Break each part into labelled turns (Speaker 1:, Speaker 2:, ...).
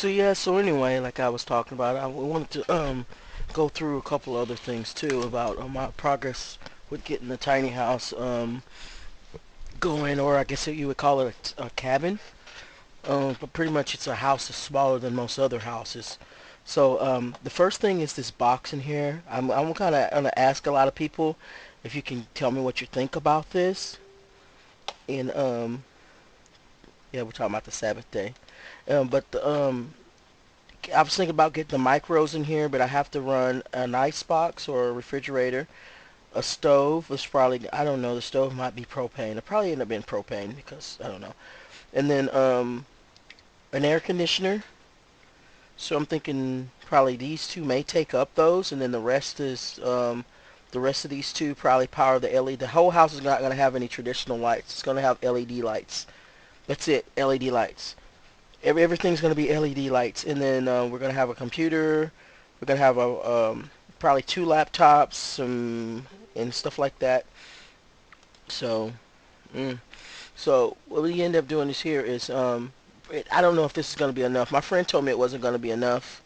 Speaker 1: So yeah, so anyway, like I was talking about, I wanted to go through a couple other things too about my progress with getting the tiny house going, or I guess you would call it a cabin. But pretty much it's a house that's smaller than most other houses. So the first thing is this box in here. I'm kind of gonna ask a lot of people if you can tell me what you think about this. And yeah, we're talking about the Sabbath day. But I was thinking about getting the micros in here, but I have to run an ice box or a refrigerator, a stove, which probably, I don't know, the stove might be propane. It probably end up being propane because I don't know. And then an air conditioner. So I'm thinking probably these two may take up those, and then the rest of these two probably power the LED. The whole house is not going to have any traditional lights. It's going to have LED lights. That's it, LED lights. Everything's going to be LED lights, and then we're going to have a computer. We're going to have a probably two laptops, and stuff like that. So, mm. So what we end up doing this here is I don't know if this is going to be enough. My friend told me it wasn't going to be enough,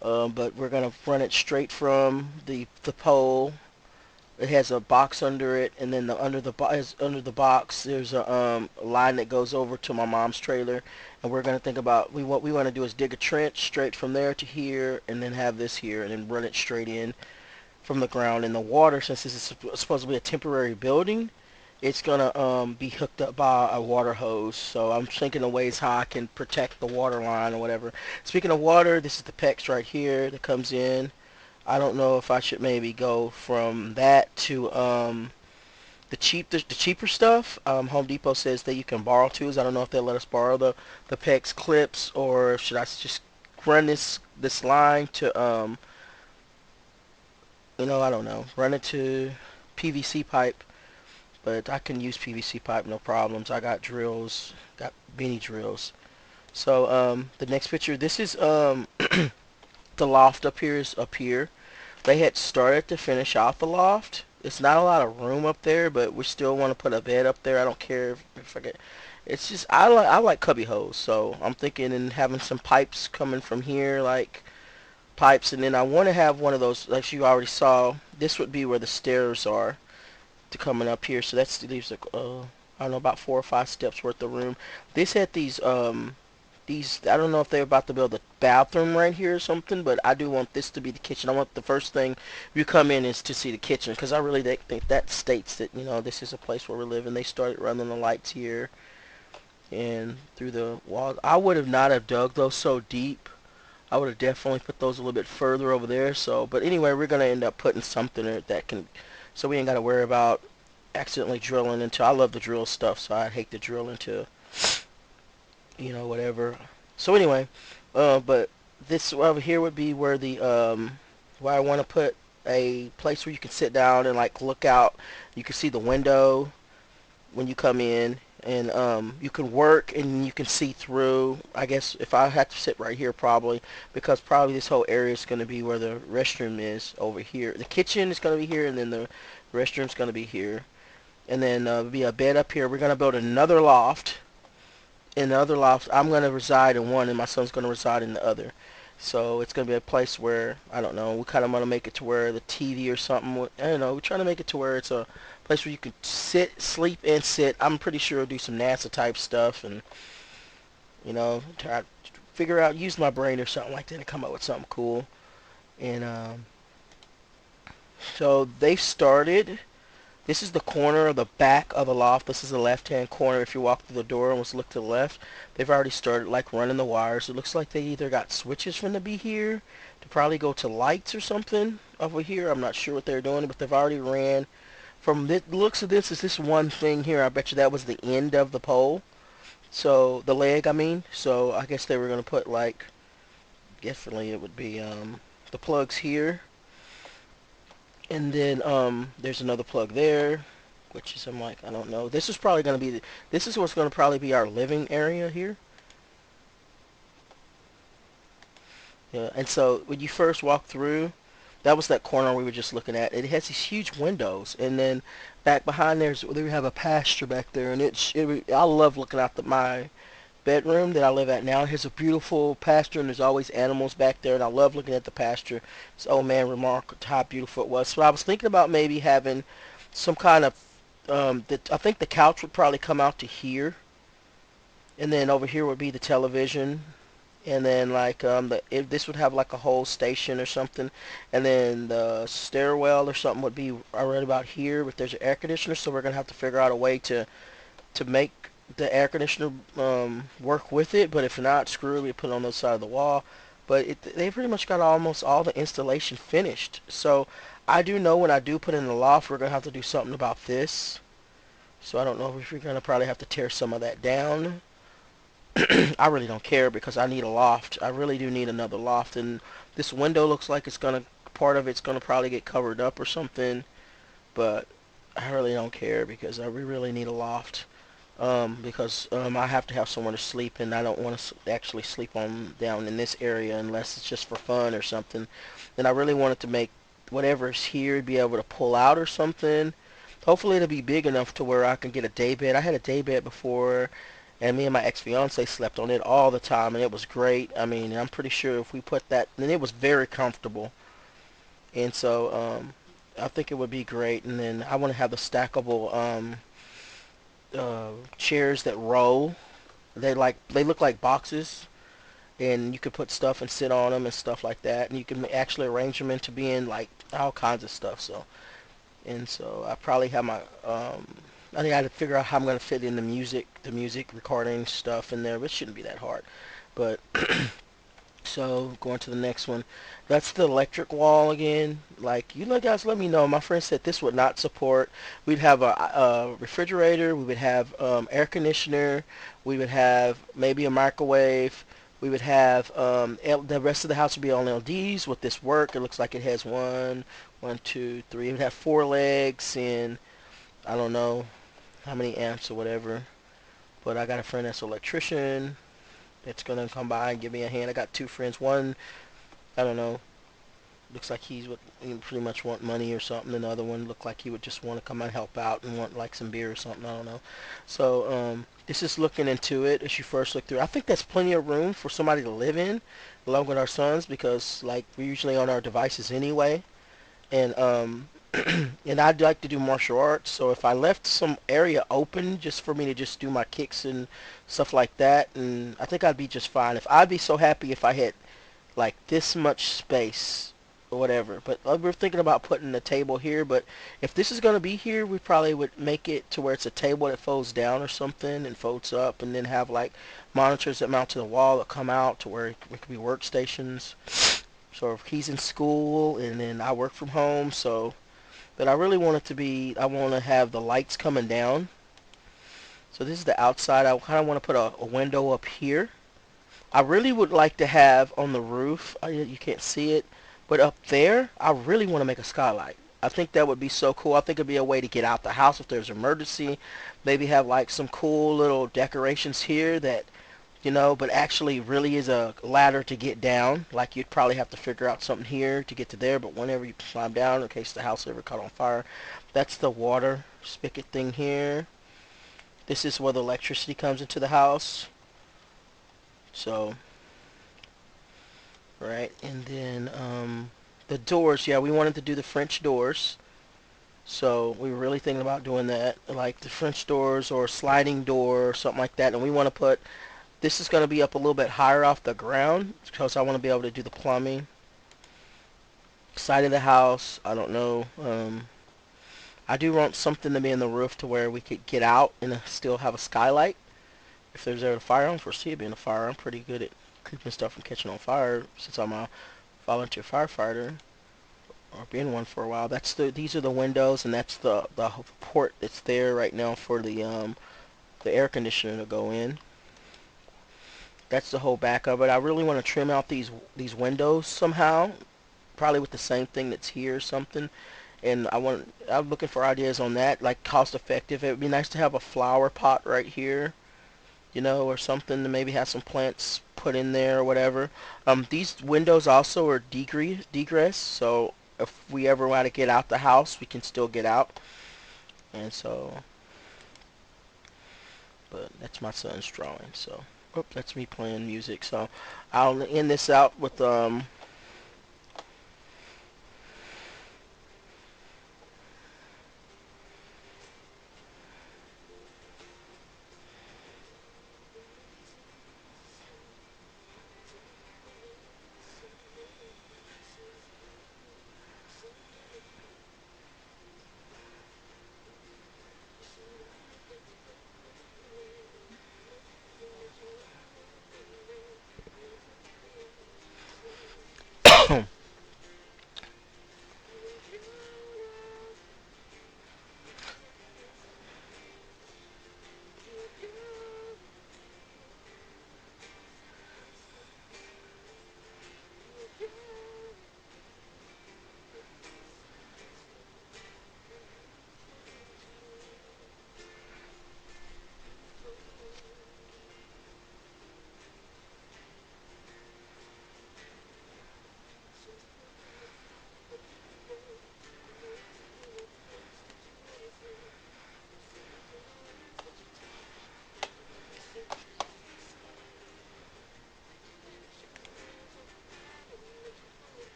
Speaker 1: but we're going to run it straight from the pole. It has a box under it, and then under the box there's a line that goes over to my mom's trailer, and we're gonna think about what we want to do is dig a trench straight from there to here, and then have this here, and then run it straight in from the ground. And the water, since this is supposed to be a temporary building, it's gonna be hooked up by a water hose. So I'm thinking of ways how I can protect the water line or whatever. Speaking of water, this is the PEX right here that comes in. I don't know if I should maybe go from that to the cheaper stuff. Home Depot says that you can borrow tools. I don't know if they'll let us borrow the PEX clips, or should I just run this line to I don't know, run it to PVC pipe. But I can use PVC pipe no problems. I got drills, got mini drills. So the next picture, this is the loft up here is up here. They had started to finish out the loft. It's not a lot of room up there, but we still want to put a bed up there. I don't care if I get. It's just I like cubby holes, so I'm thinking in having some pipes coming from here, like pipes, and then I want to have one of those, like you already saw. This would be where the stairs are to coming up here, so that leaves like I don't know, about 4 or 5 steps worth of room. This had these, I don't know if they're about to build a bathroom right here or something, but I do want this to be the kitchen. I want the first thing you come in is to see the kitchen, because I really think that states that, this is a place where we live. And they started running the lights here and through the walls. I would have not have dug those so deep. I would have definitely put those a little bit further over there. So, but anyway, we're going to end up putting something in it that can, so we ain't got to worry about accidentally drilling into. I love to drill stuff, so I'd hate to drill into whatever. So anyway, but this over here would be where where I want to put a place where you can sit down and like look out. You can see the window when you come in, and you can work and you can see through. I guess if I had to sit right here, probably, because probably this whole area is going to be where the restroom is over here. The kitchen is going to be here, and then the restroom's going to be here, and then be a bed up here. We're going to build another loft. In the other loft, I'm going to reside in one, and my son's going to reside in the other. So it's going to be a place where, I don't know, we kind of want to make it to where the TV or something, I don't know, we're trying to make it to where it's a place where you can sit, sleep, and sit. I'm pretty sure we'll do some NASA type stuff, and, try to figure out, use my brain or something like that and come up with something cool. And so they've started. This is the corner of the back of the loft. This is the left-hand corner. If you walk through the door and was look to the left, they've already started like running the wires. It looks like they either got switches from to be here to probably go to lights or something over here. I'm not sure what they're doing, but they've already ran. From the looks of this, is this one thing here. I bet you that was the end of the pole. So the leg, I mean. So I guess they were gonna put like, definitely it would be the plugs here. And then there's another plug there, which is, I'm like, I don't know. This is probably going to be, this is what's going to probably be our living area here. Yeah, and so when you first walk through, that was that corner we were just looking at. It has these huge windows, and then back behind there we have a pasture back there, and I love looking out my bedroom that I live at now. Here's a beautiful pasture, and there's always animals back there, and I love looking at the pasture. This old man remarked how beautiful it was. So I was thinking about maybe having some kind of I think the couch would probably come out to here, and then over here would be the television, and then like if this would have like a whole station or something, and then the stairwell or something would be right about here. But there's an air conditioner, so we're gonna have to figure out a way to make the air conditioner work with it. But if not, screw it, we put it on the other side of the wall. But they pretty much got almost all the installation finished. So I do know when I do put in the loft, we're gonna have to do something about this. So I don't know if we're gonna probably have to tear some of that down. I really don't care because I need a loft. I really do need another loft, and this window looks like it's gonna part of it's gonna probably get covered up or something. But I really don't care because we really need a loft. Because I have to have somewhere to sleep, and I don't want to actually sleep on down in this area unless it's just for fun or something. And I really wanted to make whatever's here be able to pull out or something. Hopefully it'll be big enough to where I can get a day bed. I had a day bed before, and me and my ex-fiance slept on it all the time, and it was great. I mean, I'm pretty sure if we put that, and it was very comfortable. And so I think it would be great. And then I want to have the stackable chairs that roll. They look like boxes, and you could put stuff and sit on them and stuff like that. And you can actually arrange them into being like all kinds of stuff. So I probably have my I think I had to figure out how I'm gonna fit in the music recording stuff in there, but it shouldn't be that hard. But so going to the next one, that's the electric wall again. Like you know, guys, let me know. My friend said this would not support. We'd have a refrigerator. We would have air conditioner. We would have maybe a microwave. We would have the rest of the house would be on LEDs. Would this work? It looks like it has one, two, three. It would have four legs, and I don't know how many amps or whatever. But I got a friend that's an electrician that's gonna come by and give me a hand. I got two friends. One, I don't know, looks like he pretty much want money or something. And the other one looked like he would just want to come and help out and want like some beer or something. I don't know. So this is looking into it as you first look through. I think that's plenty of room for somebody to live in, along with our sons, because like we're usually on our devices anyway. And and I'd like to do martial arts. So if I left some area open just for me to just do my kicks and stuff like that, and I think I'd be just fine. If I'd be so happy if I had like this much space or whatever. But we're thinking about putting a table here. But if this is gonna be here, we probably would make it to where it's a table that folds down or something and folds up, and then have like monitors that mount to the wall that come out to where it could be workstations. So if he's in school and then I work from home, so but I really want it to be, I want to have the lights coming down. So this is the outside. I kind of want to put a window up here. I really would like to have on the roof, you can't see it, but up there, I really want to make a skylight. I think that would be so cool. I think it'd be a way to get out the house if there's an emergency. Maybe have like some cool little decorations here that but actually really is a ladder to get down. Like you'd probably have to figure out something here to get to there, but whenever you climb down, in case the house ever caught on fire, that's the water spigot thing here. This is where the electricity comes into the house. So, right, and then the doors. Yeah, we wanted to do the French doors. So we were really thinking about doing that, like the French doors or sliding door or something like that. And we want to put this is going to be up a little bit higher off the ground because I want to be able to do the plumbing. Side of the house, I don't know. I do want something to be in the roof to where we could get out and still have a skylight. If there's ever a fire, I don't foresee it being a fire. I'm pretty good at keeping stuff from catching on fire since I'm a volunteer firefighter or being one for a while. These are the windows, and that's the port that's there right now for the air conditioner to go in. That's the whole back of it. I really want to trim out these windows somehow, probably with the same thing that's here or something. And I'm looking for ideas on that, like cost effective. It would be nice to have a flower pot right here, or something to maybe have some plants put in there or whatever. These windows also are degress, so if we ever want to get out the house, we can still get out. And so, but that's my son's drawing, so. Oh, that's me playing music. So I'll end this out with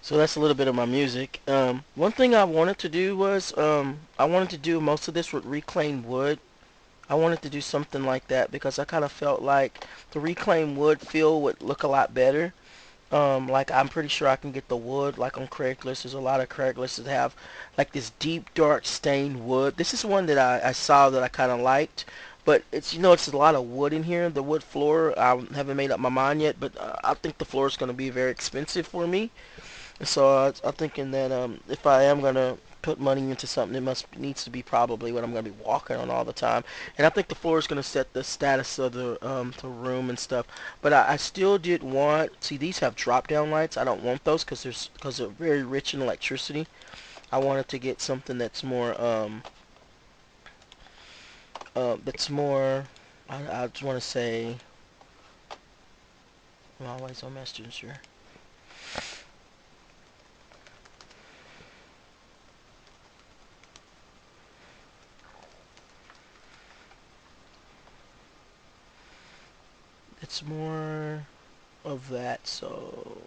Speaker 1: so that's a little bit of my music. One thing I wanted to do was I wanted to do most of this with reclaimed wood. I wanted to do something like that because I kind of felt like the reclaimed wood feel would look a lot better. Like I'm pretty sure I can get the wood like on Craigslist. There's a lot of Craigslist that have like this deep dark stained wood. This is one that I saw that I kind of liked, but it's it's a lot of wood in here. The wood floor I haven't made up my mind yet, but I think the floor is going to be very expensive for me. So I'm thinking that if I am gonna put money into something, it must needs to be probably what I'm gonna be walking on all the time. And I think the floor is gonna set the status of the room and stuff. But I still did want see these have drop down lights. I don't want those because they're very rich in electricity. I wanted to get something that's more I just want to say I'm always on Messenger. It's more of that. So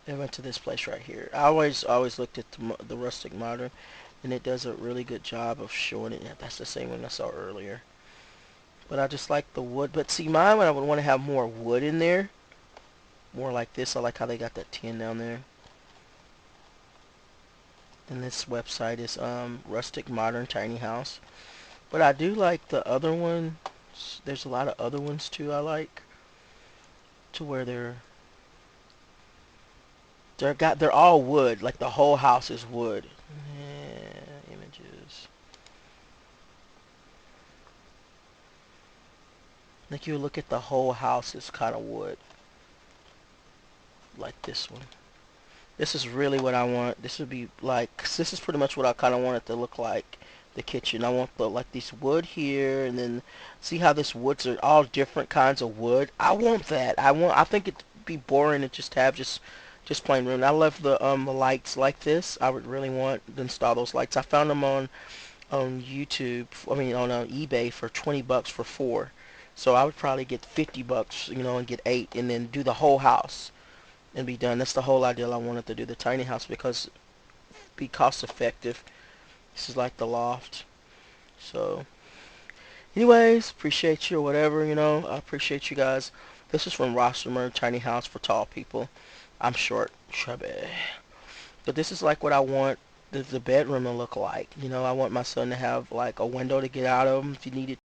Speaker 1: I went to this place right here. I always looked at the rustic modern, and it does a really good job of showing it. Yeah, that's the same one I saw earlier. But I just like the wood. But see, mine I would want to have more wood in there, more like this. I like how they got that tin down there. And this website is rustic modern tiny house. But I do like the other one. There's a lot of other ones too I like to where they're all wood. Like the whole house is wood. Yeah, images. Like you look at the whole house is kind of wood, like this one. This is really what I want. This would be like, 'cause this is pretty much what I kind of want it to look like. The kitchen. I want the like this wood here, and then see how this woods are all different kinds of wood. I want that. I think it'd be boring to just have just plain room. I love the lights like this. I would really want to install those lights. I found them on YouTube. I mean on eBay for 20 bucks for four. So I would probably get 50 bucks, and get eight, and then do the whole house and be done. That's the whole idea. I wanted to do the tiny house because be cost effective. This is like the loft. So, anyways, appreciate you or whatever. I appreciate you guys. This is from Rossamer Tiny House for Tall People. I'm short, chubby, but this is like what I want. the bedroom to look like. You know, I want my son to have like a window to get out of if he needed